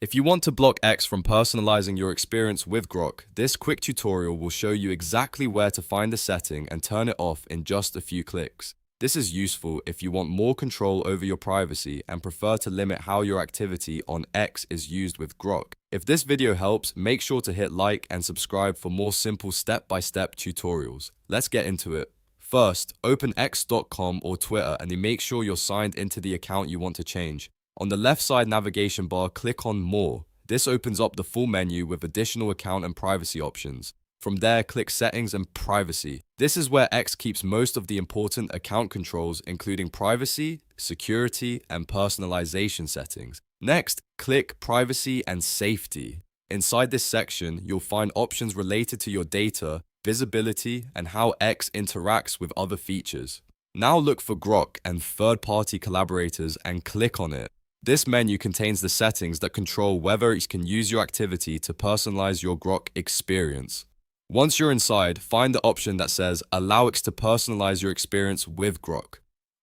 If you want to block X from personalizing your experience with Grok, this quick tutorial will show you exactly where to find the setting and turn it off in just a few clicks. This is useful if you want more control over your privacy and prefer to limit how your activity on X is used with Grok. If this video helps, make sure to hit like and subscribe for more simple step-by-step tutorials. Let's get into it. First, open x.com or Twitter and then make sure you're signed into the account you want to change. On the left side navigation bar, click on More. This opens up the full menu with additional account and privacy options. From there, click Settings and Privacy. This is where X keeps most of the important account controls, including privacy, security, and personalization settings. Next, click Privacy and Safety. Inside this section, you'll find options related to your data, visibility, and how X interacts with other features. Now look for Grok and third-party collaborators and click on it. This menu contains the settings that control whether it can use your activity to personalize your Grok experience. Once you're inside, find the option that says Allow X to personalize your experience with Grok.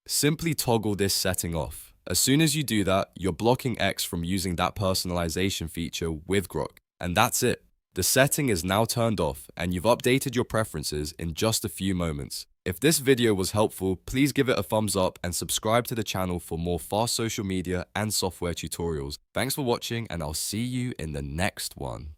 Simply toggle this setting off. As soon as you do that, you're blocking X from using that personalization feature with Grok. And that's it. The setting is now turned off and you've updated your preferences in just a few moments. If this video was helpful, please give it a thumbs up and subscribe to the channel for more fast social media and software tutorials. Thanks for watching and I'll see you in the next one.